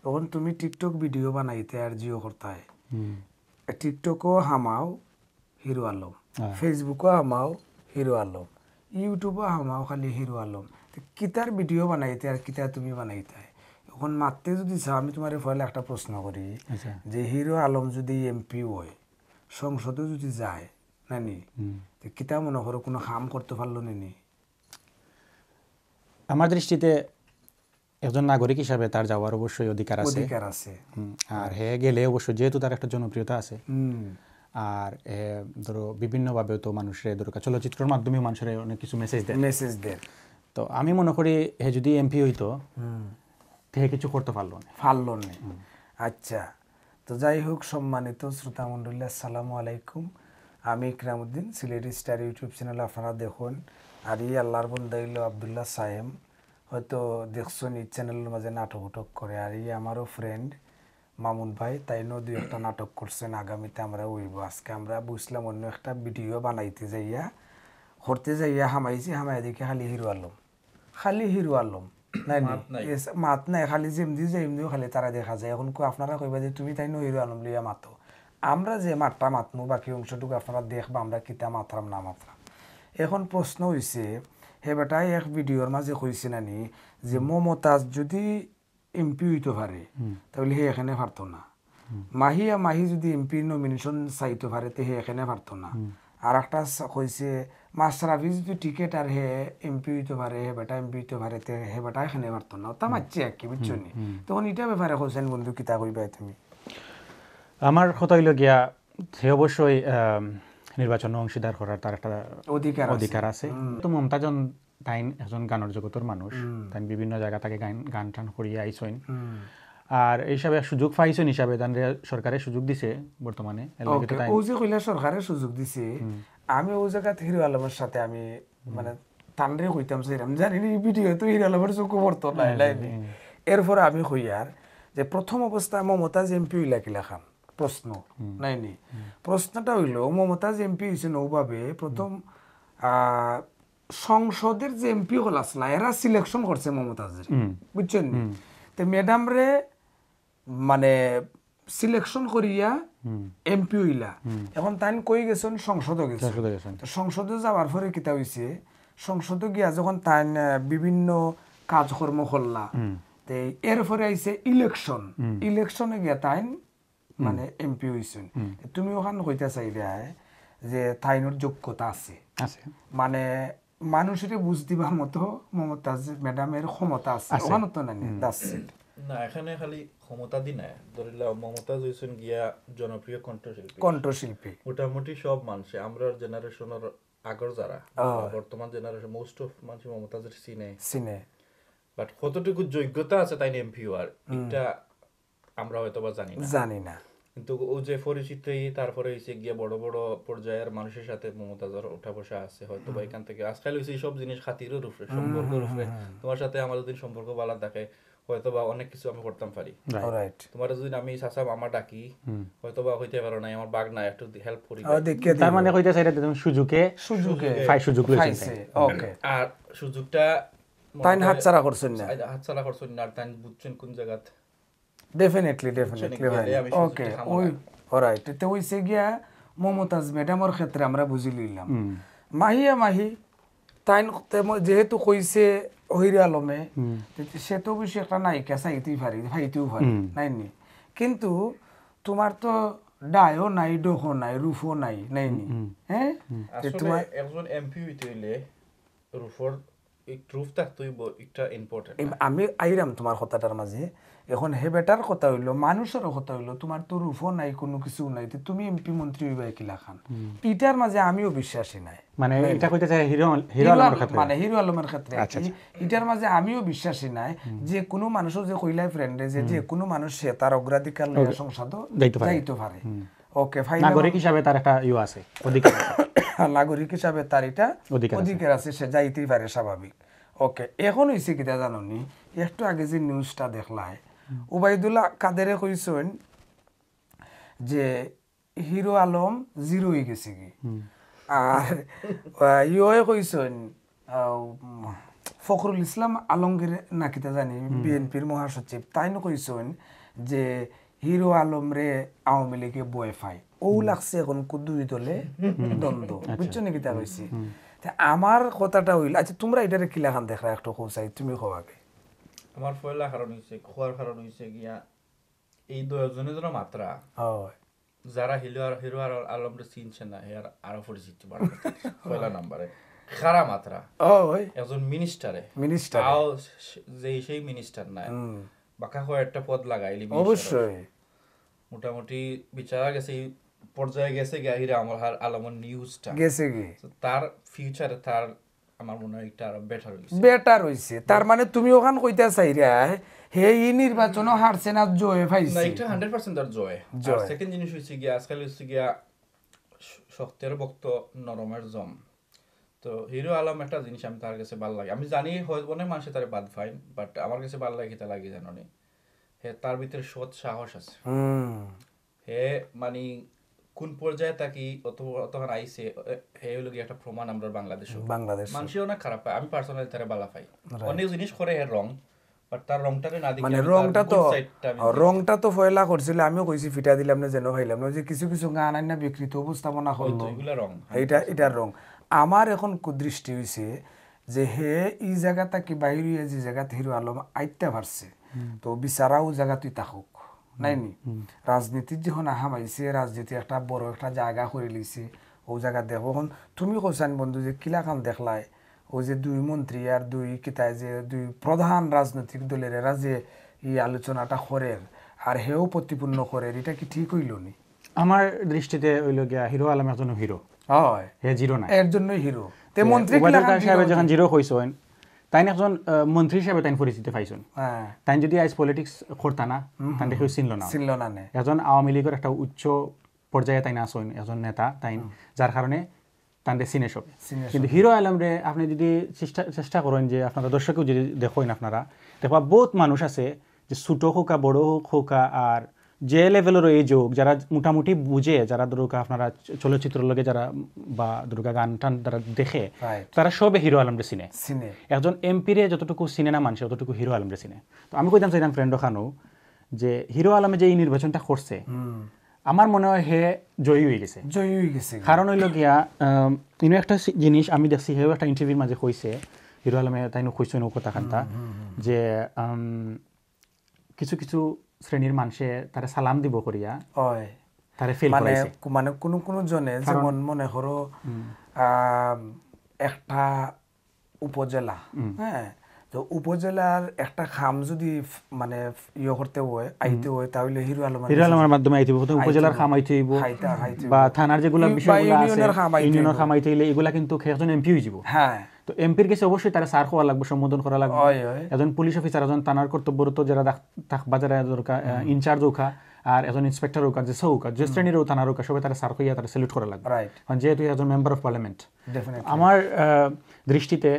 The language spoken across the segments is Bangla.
তখন তুমি টিকটক ভিডিও বানাইতে আর জিও করতে টিকটকও হামাও হিরো আলম, ফেসবুকও হামাও হিরো আলম, ইউটিউবও হামাও খালি হিরো আলম। কিতার ভিডিও বানাইতে আর কিতা তুমি বানাইতে এখন মারতে যদি চাও, আমি তোমার ফলে একটা প্রশ্ন করি যে হিরো আলম যদি এমপি হয়, সংসদে যদি যায় নানি, কিতা মনে করো কোনো কাম করতে পারলো নি? আমার দৃষ্টিতে একজন নাগরিক হিসাবে তার যাওয়ার অবশ্যই অধিকার আছে। আর হে গেলে অবশ্যই যেহেতু তার একটা জনপ্রিয়তা আছে, আর ধরো বিভিন্নভাবে তো মানুষের ধরো চলচ্চিত্রের মাধ্যমে মানুষের অনেক কিছু মেসেজ দেয়। তো আমি মনে করি হে যদি এমপি হইতো হে কিছু করতে পারলো না। আচ্ছা, তো যাই হোক, সম্মানিত শ্রোতা মণ্ডলী, আসসালামু আলাইকুম। আমি ইকরামউদ্দিন, সিলেটি স্টার ইউটিউব চ্যানেল আপনারা দেখুন। আর এই আল্লাহর বন্দা হইল আব্দুল্লাহ সায়েম, হয়তো দেখছেন এই চ্যানেলের মাঝে নাটক উটক করে। আর এই আমারও ফ্রেন্ড মামুন ভাই, তাইনও দুই একটা নাটক করছেন। আগামীতে আমরা উইব, আজকে আমরা বুঝলাম অন্য একটা ভিডিও বানাইতে যাইয়া হামাই দেখে খালি হিরো আলম মাত নাই, খালি যেমনি যেমনিও খালি তারা দেখা যায়। এখন আপনারা কইবা যে তুমি তাই হিরো আলম লিয়া মাতো, আমরা যে মাতটা মাতমু বাকি অংশটুকু আপনারা দেখবা আমরা কিতা মাতরাম না মাতরাম। এখন প্রশ্ন হইছে, হে বেটাই এক ভিডিওর মাঝে কইছে নানি যে মমতাজ যদি এমপি হইতে পারে তাহলে হে এখানে পারতো না, মাহি যদি এমপি নমিনেশন চাইতে পারে তে হে এখানে পারতো না। আর একটা কইছে মাশরাফি যদি টিকেট আর হে এমপি হইতে পারে, হে বেটা এমপি হইতে পারে তে হে বেটা এখানে পারতো না। তা মারছে আর কি, বুঝছো নি? তখন এটা ব্যাপারে কইছেন বন্ধু, কিতা কইবা তুমি? আমার কথা হইল গিয়া সে অবশ্যই নির্বাচনে অংশীদার করার তার একটা অধিকার আছে। তো মমতাজ তাই একজন গানের জগতের মানুষ, তাই বিভিন্ন জায়গা থেকে গান টান করিয়া আইসেন। আর এই হিসাবে সুযোগ পাইছেন হিসাবে সরকারের সুযোগ দিছে বর্তমানে। ও যে কইলা সরকারের সুযোগ দিছে, আমি ও জায়গা হিরো আলমের সাথে আমি মানে তানরে কইতাম সেরকম জানি না, এই ভিডিও তো হিরো আলমের চোখ পড়তো না। এরপরে আমি কইয়ার যে প্রথম অবস্থায় মমতাজ এমপি হইলা কিলা খান প্রশ্ন নাইনি। প্রশ্নটা হইল মমতাজ এমপি হয়েছে নৌভাবে প্রথম সংসদের যে এমপি হল আসলা এরা সিলেকশন করছে মমতাজের, বুঝছেন? তো ম্যাডাম রে মানে সিলেকশন করিয়া এমপি হইলা। এখন তাই কই গেছেন সংসদে গেছেন। সংসদে যাওয়ার পরে কিতা হইছে, সংসদে গিয়া যখন তাই বিভিন্ন কাজকর্ম করলা, এরপরে আইছে ইলেকশনে গিয়া তাই মানে এমপি হইছেন। তুমি ওখানে কইতে চাইলে যে তাইনোর যোগ্যতা আছে, মানে মানুষের বুঝ দিবার মতো মমতাজ ম্যাডামের ক্ষমতা আছে ওখানে তো নাই না। এখানে খালি ক্ষমতা দি নাই, ধরিলা মমতাজ হইছেন গিয়া জনপ্রিয় কণ্ঠশিল্পী। মোটামুটি সব মানুষ আমরা জেনারেশনের আগর যারা বর্তমান জেনারেশন মোস্ট অফ মানুষ মমতাজের চিনে। বাট কতটুকু যোগ্যতা আছে তাই এমপি হওয়ার এটা আমরা হয়তো বা জানি না। কিন্তু ও যে পরিচিত, তারপরে হইছে গিয়া বড় বড় পর্যায়ের মানুষের সাথে মমতাজের ওঠা বসা আছে, হয়তো বা এখান থেকে আজকাল হইছে সব জিনিস খাতিরের উপরে, সম্পর্কের উপরে। তোমার সাথে আমার যদি সম্পর্ক ভালো থাকে হয়তো বা অনেক কিছু আমি করতাম পারি। তোমার যদি আমি চাচা মামা ডাকি হয়তো বা হইতে পারো না, আমার বাগ না, একটু হেল্প করি। তার মানে কইতে চাইরা তুমি সুযোগে লইছে। ওকে, আর সুযোগটা তাই হাতছাড়া করছেন না, আর তাই বুঝছেন কোন জায়গা। ডেফিনেটলি ভাই। ওকে, ওই অলরাইট। তো হইছে গিয়া মমতাজ ম্যাডামের ক্ষেত্রে আমরা বুঝি লইলাম মাহি তাই যেহেতু কইছে হিরো আলমে, সে তো অবশ্যই একটা নায়িকা চাইতেই পারি, নাইনি। কিন্তু তোমার তো ডায়ও নাই, ডোহো নাই, রূপও নাইনি। হ্যাঁ, তোমার একজন এমপি হইতে হইলে রূপর আমি আইরাম তোমার কথাটার মাঝে। এখন হে বেটার কথা হইলো, মানুষেরও কথা হইলো, তোমার তো রূপও নাই, কোনো কিছু নাই, তুমি এমপি মন্ত্রী হইবা কিলা খান। ইটার মাঝে আমিও বিশ্বাসী নাই, মানে এটা কইতে চাই হিরো আলমের ক্ষেত্রে ইটার মাঝে আমিও বিশ্বাসী নাই যে কোনো মানুষও যে কইলাই ফ্রেন্ডে যে কোনো মানুষ সে তার অগ্রাধিকার লইয়া সংসদ যাইতে পারে। ওকে, নাগরিক হিসাবে তার একটা আছে, অধিকার আছে। নাগরিক হিসাবে তার এটা অধিকার আছে, সে যাইতেই পারে, স্বাভাবিক। ওকে, এখন হয়েছে কিটা জানি, একটু আগে যে নিউজটা দেখলায় ওবায়দুল কাদেরে কইছেন যে হিরো আলম জিরো হয়ে গেছে কি, আর ইয়ে কইছেন ফখরুল ইসলাম আলমগীর নাকিতা জানি বিএনপির মহাসচিব তাই কইছেন যে হিরো আলম রে আওয়ামী লীগে বয়ে ফাই ও লাগছে এখন দুই দলে দ্বন্দ্ব বুঝছো নাকি তা কইছি আমার কথাটা হইল আচ্ছা তোমরা এটারে কিলা খান দেখা একটু কইছাই তুমি কওয়াকে আমার পয়লা কারণ হইছে খোয়ার কারণ হইছে গিয়া এই দুজনের মাত্রা যারা হিরো আলম রে চিনছে না এর আরো পরিচিত বাড়া পয়লা নম্বরে খারা মাত্রা একজন মিনিস্টার যে সেই মিনিস্টার নাই বাঁকা হয়ে একটা পদ লাগাইলি অবশ্যই মোটামুটি বিচারা গেছে পর্যায়ে গেছে হিরো আলমের নিউজটা গেছে কি তার ফিউচারে তার আমার মনে হয় এটা আরো বেটার হইছে তার মানে তুমি ওখান কইতা চাইরা হে ই নির্বাচনও হারছে না জয় পাইছে না এটা 100% তার জয় আর সেকেন্ড জিনিস হইছে গিয়া আজকাল হইছে গিয়া শক্তের ভক্ত নরমের জম তো হিরো আলম একটা জিনিস আমি তার কাছে ভালো লাগে আমি জানি হয়তো অনেক মানুষ তার বাদ ফাইন বাট আমার কাছে ভালো লাগে এটা লাগে জানো নি হে তার ভিতরে সৎ সাহস আছে হে মানে কোন পর্যায়ে তাকি অতখান আইছে হে হলো কি একটা প্রমাণ আমরা বাংলাদেশ মানুষও না খারাপ পায় আমি পার্সোনালি তারা ভালো পাই অনেক জিনিস করে হে রং বাট তার রংটারে না দেখি মানে রংটা তো ফয়লা করছিল আমিও কইছি ফিটা দিলাম না যেন হইলাম না যে কিছু কিছু গান আইনা বিকৃত উপস্থাপনা হলো এগুলা রং এটার রং আমার এখন কুদৃষ্টি হইছে যে হে এই জায়গাটা কি বাইরে যে জায়গাতে হিরো আলম আইতে পারছে তো বিচারাও জায়গা তুই তাকুক নাইনি রাজনীতির যখন হামাইছে রাজনীতি একটা বড় একটা জায়গা করে লিছে ও জায়গা দেখো এখন তুমি কইছান বন্ধু যে কিলা কাম দেখলাই ওই যে দুই মন্ত্রী আর দুই কিতায় যে দুই প্রধান রাজনৈতিক দলের এরা যে এই আলোচনাটা করেন আর হেও প্রতিপূর্ণ করে এটা কি ঠিক হইল নি আমার দৃষ্টিতে হইল গিয়া হিরো আলম একজন হিরো হয় হে জিরো না এর জন্যই হিরো তে মন্ত্রী ওবায়দুল কাদের সাহেব যখন জিরো হইছেন তাই একজন মন্ত্রী হিসেবে তাই পরিচিতি পাইছেন তাই যদি আইজ পলিটিক্স করতা না তাই কেউ চিনল না একজন আওয়ামী লীগের একটা উচ্চ পর্যায়ে তাই না আসেন একজন নেতা তাই যার কারণে তাদের সিনে সবে কিন্তু হিরো আলম রে আপনি যদি চেষ্টা করেন যে আপনারা দর্শকেও যদি দেখেন আপনারা দেখবা বহুত মানুষ আছে যে ছোট হোক বড় হোক আর যে লেভেলের এই যোগ যারা মোটামুটি বুঝে যারা দুর্গা আপনারা চলচ্চিত্র লগে যারা বা দুর্গা গান টান যারা দেখে তারা সবে হিরো আলমরে চিনে একজন এমপিরে যতটুকু চিনে না মানুষ ততটুকু হিরো আলমরে চিনে তো আমি কইতাম চাইতাম ফ্রেন্ড খানো যে হিরো আলমে যে এই নির্বাচনটা করছে আমার মনে হয় হে জয়ী হয়ে গেছে কারণ হইল গিয়া ইনো একটা জিনিস আমি দেখছি হেও একটা ইন্টারভিউর মাঝে কইছে হিরো আলমে তাই কইছে কথা খান্তা যে কিছু কিছু শ্রেণীর মানুষে তারা সালাম দিব করিয়া তারে ফিল করাইছে মানে কোন জনে যেমন মনে করো একটা উপজেলা হ্যাঁ তো উপজেলার একটা খাম যদি মানে ইয়ে করতে হয় আইতে হয় তাহলে হিরো আলমের মাধ্যমে আইতে হবে উপজেলার খাম আইতে হইব বা থানার যেগুলো বিষয়গুলো আছে ইউনিয়নের খাম আইতে হইলে এগুলা কিন্তু একজন এমপি হয়ে যাব হ্যাঁ তো এমপির কাছে অবশ্যই তারা সার হওয়া লাগবে সম্বোধন করা লাগবে একজন পুলিশ অফিসার একজন থানার কর্তব্যরত যারা বাজারে দরকার ইনচার্জ হোকা আর একজন ইন্সপেক্টর হোক যে সৌকা যে শ্রেণীর থানার হোক সবাই তারা সার হইয়া তারা স্যালুট করা লাগবে কারণ যেহেতু একজন মেম্বার অফ পার্লামেন্ট আমার দৃষ্টিতে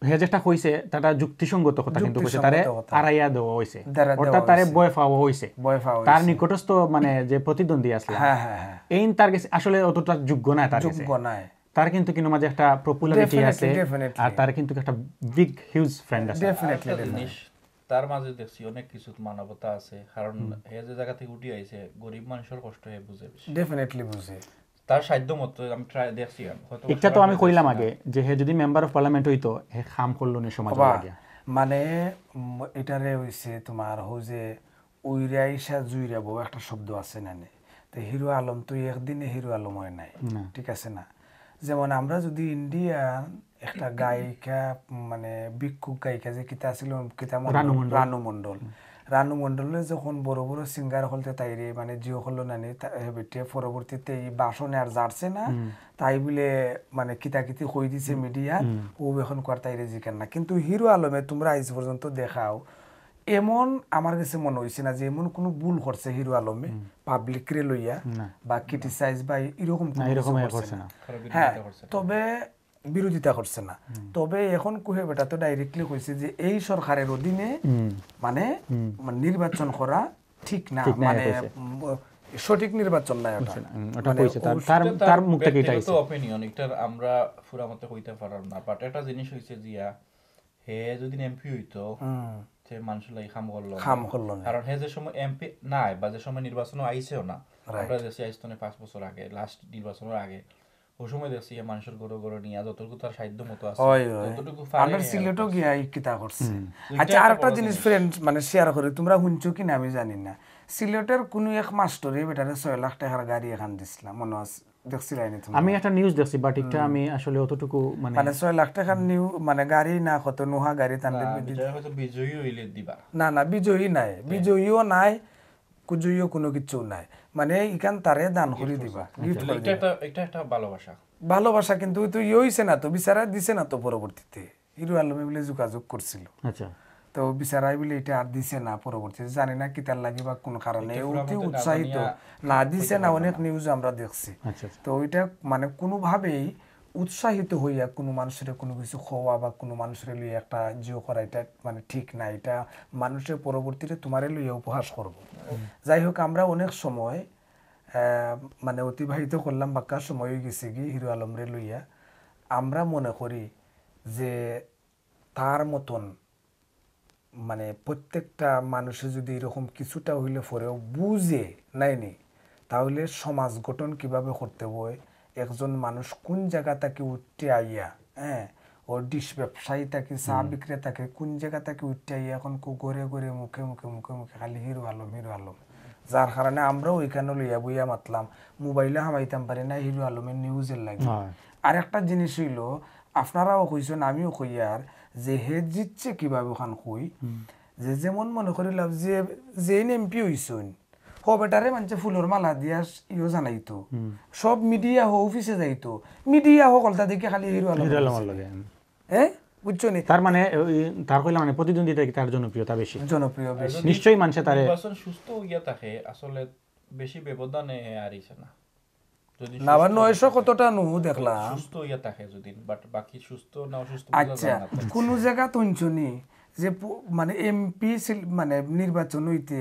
হে যেটা কইছে তাটা যুক্তিসঙ্গত কথা কিন্তু কইছে তারে আড়াইয়া দেওয়া হইছে অর্থাৎ তারে বয় পাওয়া হইছে তার নিকটস্থ মানে যে প্রতিদ্বন্দ্বী আসলে এই তার কাছে আসলে অতটা যোগ্য না তার কাছে তার কিন্তু কিনো মাঝে একটা পপুলারিটি আছে আর তার কিন্তু একটা বিগ হিউজ ফ্রেন্ড আছে ডেফিনেটলি তার মাঝে দেখছি অনেক কিছু মানবতা আছে কারণ হে যে জায়গা থেকে উঠে আইছে গরিব মানুষের কষ্ট হে বুঝে ডেফিনেটলি বুঝে তার সাধ্য মতো আমি ট্রাই দেখছি এটা তো আমি কইলাম আগে যে হে যদি মেম্বার অফ পার্লামেন্ট হইতো হে খাম করলো না সমাজ লাগে মানে এটারে হইছে তোমার হো যে উইরাইসা জুইরা বউ একটা শব্দ আছে না তো হিরো আলম তো একদিনে হিরো আলম হয় নাই ঠিক আছে না যেমন আমরা যদি ইন্ডিয়ান একটা গায়িকা মানে ভিক্ষুক গায়িকা যে কিতা ছিল কিতা রানু মন্ডলে যখন বড় বড় সিঙ্গার হলতে তাইরে মানে জিও হল নানি বেটে পরবর্তীতে এই বাসনে আর যাচ্ছে না তাই বলে মানে কিতাকিতি কই দিছে মিডিয়া ও এখন কর তাইরে জিকেন না কিন্তু হিরো আলমে তোমরা আজ পর্যন্ত দেখাও এমন আমার কাছে মনে হইছে না যে এমন কোনো ভুল করছে হিরো আলমে পাবলিক রে লইয়া বা ক্রিটিসাইজ বা এরকম করছে না হ্যাঁ তবে বিরোধিতা করছে না তবে এখন কুহে বেটা তো ডাইরেক্টলি কইছে যে এই সরকারের অধীনে মানে নির্বাচন করা ঠিক না মানে সঠিক নির্বাচন না ওটা কইছে তার মুখ থেকে এটাই তো অপিনিয়ন এটা আমরা পুরা মতে কইতে পারলাম না বাট একটা জিনিস হইছে জিয়া হে যদি এমপি হইতো সে মানুষ লাগি খাম করলো না, কারণ হে যে সময় এমপি নাই বা যে সময় নির্বাচনও আইছেও না, আমরা দেখছি আইস্তনে 5 বছর আগে লাস্ট নির্বাচনের আগে ওই সময় দেখছি মানুষের গরু গরু নিয়ে যতটুকু তার সাধ্য মতো আছে ততটুকু আমার সিলেটও গিয়া কিতা করছে। আচ্ছা আরেকটা জিনিস ফ্রেন্ড মানে শেয়ার করি, তোমরা শুনছো কিনা আমি জানি না, সিলেটের কোনো এক মাস্টরে বেটারে 6 লাখ টাকার গাড়ি এখান দিছিলাম মনে আছে, দেখছিলাইনি তুমি? আমি একটা নিউজ দেখছি বাট এটা আমি আসলে অতটুকু মানে 6 লাখ টাকার নিউ মানে গাড়ি না কত নোহা গাড়ি তান্ডে হয়তো বিজয়ী হইলে দিবা না বিজয়ী নাই, বিজয়ীও নাই কুজয়ীও কোনো কিছু নাই, মানে ইখান তারে দান করে দিবা, গিফট করে দিবা। এটা একটা ভালোবাসা কিন্তু তো হইছে না তো, বিচারা দিছে না তো পরবর্তীতে, হিরো আলমে বলে যোগাযোগ করছিল, আচ্ছা তো বিচারাই বলে এটা আর দিছে না পরবর্তীতে, জানি না কিতার লাগে বা কোন কারণে অতি উৎসাহিত না দিছে না, অনেক নিউজ আমরা দেখছি। তো ওইটা মানে কোনোভাবেই উৎসাহিত হইয়া কোনো মানুষের কোনো কিছু খাওয়া বা কোনো মানুষের লইয়া একটা জিও করা এটা মানে ঠিক না, এটা মানুষের পরবর্তীতে তোমারে লইয়া উপহাস করব। যাই হোক আমরা অনেক সময় মানে অতিবাহিত করলাম, বাক্কার সময় হয়ে গেছে কি হিরো আলমরে লইয়া, আমরা মনে করি যে তার মতন মানে প্রত্যেকটা মানুষে যদি এরকম কিছুটা হইলে পরেও বুঝে নাইনি, তাহলে সমাজ গঠন কিভাবে করতে হয়, একজন মানুষ কোন জায়গা থেকে উঠতে আইয়া, হ্যাঁ ওর ডিশ ব্যবসায়ী থাকে চা বিক্রেতাকে কোন জায়গা থেকে উঠতে আইয়া এখন ঘরে ঘরে মুখে মুখে মুখে মুখে খালি হিরো আলম হিরো আলম, যার কারণে আমরাও ওইখানে লইয়া বইয়া মাতলাম, মোবাইলে হামাইতাম পারি না হিরো আলমের নিউজের লাগে। আর একটা জিনিস হইল আপনারাও কইছেন আমিও কইয়ার যে হে জিতছে কিভাবে ওখান কই, যে যেমন মনে করিলাম যে এমপি হইছেন হ বেটারে মানুষে ফুলের মালা দিয়া ইও জানাইতো, সব মিডিয়া হো অফিসে যাইতো, মিডিয়া সকলটা দেখে খালি হিরো আলম লাগে, হ্যাঁ বুঝছো নি? তার মানে তার কইলা মানে প্রতিদ্বন্দ্বিতা তার জনপ্রিয়তা বেশি, জনপ্রিয় বেশি, নিশ্চয়ই মানুষে তারে নির্বাচন সুস্থ হইয়া থাকে আসলে বেশি ব্যবধানে হারিছে না, যদি না আবার 900 কতটা নু দেখলাম সুস্থ হইয়া থাকে যদি, বাট বাকি সুস্থ না অসুস্থ আচ্ছা কোন জায়গা তুনছনি যে মানে এমপি মানে নির্বাচন হইতে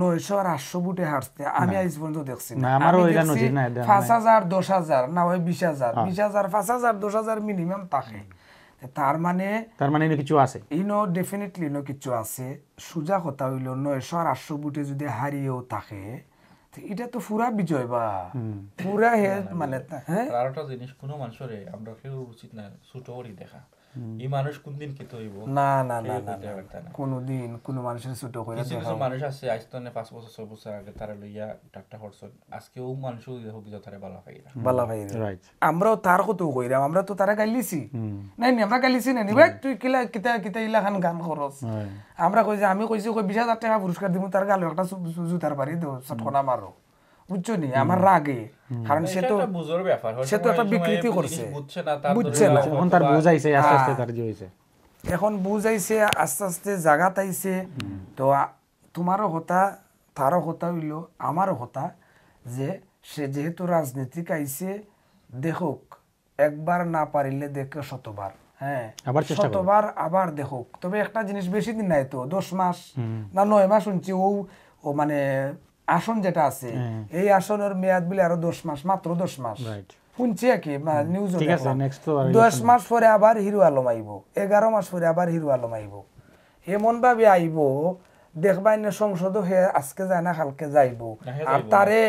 900 আর 800 বুটে হারতে আমি আজ পর্যন্ত দেখছি না, আমারও এটা নজির নাই, 5000 10000 না হয় 20000 5000 10000 মিনিমাম থাকে, তার মানে কিছু আছে, ইনো ডেফিনেটলি নো কিছু আছে। সুজা কথা হইল 900 আর 800 বুটে যদি হারিয়েও থাকে এটা তো পুরা বিজয় বা পুরা হে মানে হ্যাঁ। আর একটা জিনিস কোনো মানুষের আমরা কেউ উচিত না ছোট করে দেখা, এই মানুষ কোনদিন কি হইব না না না না কোনদিন কোন মানুষের ছোট করে দেখা। কিছু মানুষ আছে আইস্তনে 5 বছর 6 বছর আগে তারা লইয়া ডাক্তার হরছন, আজকেও মানুষও হোক যে তারা বালা পাইরা রাইট, আমরাও তার কত কইরাম, আমরা তো তারা গাইলিছি নাই নি, আমরা গাইলিছি না নি ভাই তুই কিলা কিতা কিতা ইলাখান গান করস, আমরা কই যে আমি কইছি কই 20000 টাকা পুরস্কার দিমু, তার গালে একটা জুতার বাড়ি দাও চটকনা মারো, বুঝছো নি আমার রাগে, কারণ সে তো বুঝর ব্যাপার, সে তো একটা বিকৃতি করছে, বুঝছে না এখন তার বুঝাইছে আস্তে আস্তে তার জি হইছে, এখন বুঝাইছে আস্তে আস্তে জায়গা তাইছে। তো তোমারও হতা তারও হতা হইল আমারও হতা যে সে যেহেতু রাজনীতিক আইছে দেখুক, একবার না পারিলে দেখে শতবার, হ্যাঁ শতবার আবার দেখুক। তবে একটা জিনিস বেশি দিন নাই তো 10 মাস না 9 মাস শুনছি ও মানে আসন যেটা আছে এই আসনের মেয়াদ বলে আরো 10 মাস, মাত্র 10 মাস শুনছি আর কি নিউজ। 10 মাস পরে আবার হিরো আলম আইব, 11 মাস পরে আবার হিরো আলম আইব, এমন ভাবে আইব দেখবাই না সংসদ হে আজকে যায় না কালকে যাইব, আর তারে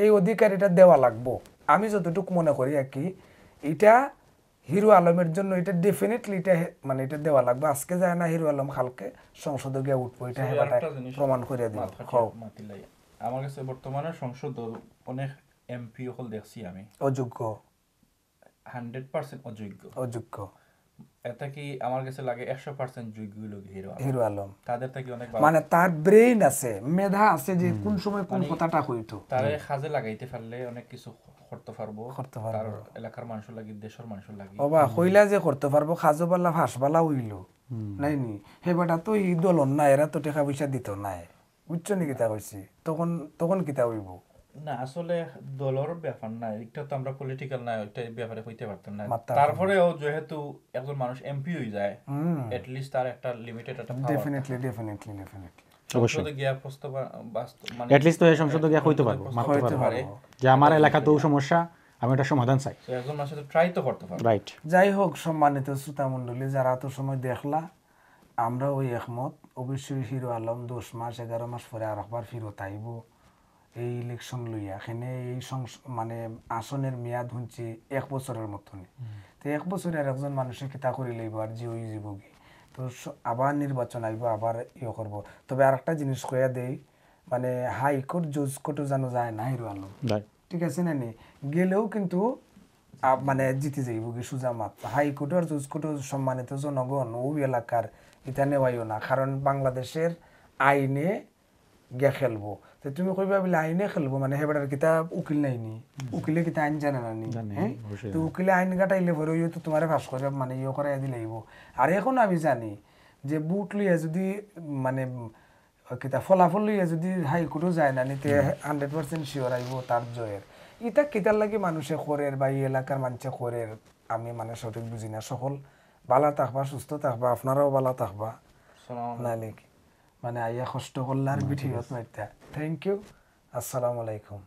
এই অধিকারীটা দেওয়া লাগবো। আমি যতটুকু মনে করি আর কি এটা হিরো আলমের জন্য এটা ডেফিনেটলি এটা মানে এটা দেওয়া লাগবে, আজকে যায় না হিরো আলম কালকে সংসদে গিয়ে উঠবো, এটা প্রমাণ করে দিব। আমার কাছে বর্তমানে সংসদ অনেক এমপি হল দেখছি আমি অযোগ্য, 100% অযোগ্য। এটা কি আমার কাছে লাগে 100% যোগ্য লোক হিরো আলম, তাদের থেকে অনেক মানে তার ব্রেইন আছে, মেধা আছে, যে কোন সময় কোন কথাটা কইতো তারে কাজে লাগাইতে পারলে অনেক কিছু করতে পারবো, তার এলাকার মানুষের লাগি দেশের মানুষের লাগি বাবা কইলা যে করতে পারবো, খাজবালা ফাঁসবালা হইলো নাইনি হেবাটা তো ই দলন না, এরা তো টাকা পয়সা দিত নাই, বুঝছো নি কিতা কইছি, তখন কিতা হইব না আসলে দলের ব্যাপার না, এটা তো আমরা পলিটিক্যাল না, এটা ব্যাপারে কইতে পারতাম না। তারপরেও যেহেতু একজন মানুষ এমপি হয়ে যায় এট লিস্ট তার একটা লিমিটেড একটা ডেফিনেটলি সংসদে গিয়া প্রস্তাব মানে এট লিস্ট তো এই সংসদে গিয়া কইতে পারবো, মারতে পারে যে আমার এলাকা তো সমস্যা, আমি এটা সমাধান চাই, একজন মানুষ তো ট্রাই তো করতে পারে। রাইট। যাই হোক সম্মানিত শ্রোতা মণ্ডলী যারা তো সময় দেখলা, আমরা ওই একমত অবশ্যই হিরো আলম 10 মাস 11 মাস পরে আর একবার ফিরত আইব এই ইলেকশন লইয়া এখানে এই মানে আসনের মেয়াদ হচ্ছে 1 বছরের মতনই তো 1 বছরে আর একজন মানুষের কিতা করি লইব আর জি ওই জীবগি তো আবার নির্বাচন আইব আবার করব তবে আর একটা জিনিস কইয়া দেই মানে হাইকোর্ট জজ কোর্টও জানো যায় না হিরো আলম ঠিক আছে না নি গেলেও কিন্তু মানে জিতে যাইব কি সুজা মাত হাইকোর্ট আর জজ কোর্ট সম্মানিত জনগণ ওই এলাকার এটা নেওয়াইও না কারণ বাংলাদেশের আইনে গিয়া খেলবো তো তুমি কইবা বলে আইনে খেলবো মানে হেবাটার কিতা উকিল নাইনি উকিলে কিতা আইন জানে না নি হ্যাঁ তো উকিলে আইন গাটাইলে পরে ইয়ে তো তোমারে ফাঁস করে মানে ইয়ে করাই দিলেইব আর এখন আমি জানি যে বুট লইয়া যদি মানে কিতা ফলাফল লইয়া যদি হাইকোর্টও যায় না নিতে 100% শিওর আইব তার জয়ের ইটা কিতার লাগে মানুষে করের বা এই এলাকার মানুষে করের আমি মানে সঠিক বুঝি না সকল ভালো থাকবা সুস্থ থাকবা আপনারাও ভালো থাকবা নাহলে মানে আইয়া কষ্ট করলার ভিডিওত মাইতা থ্যাংক ইউ আসসালামু আলাইকুম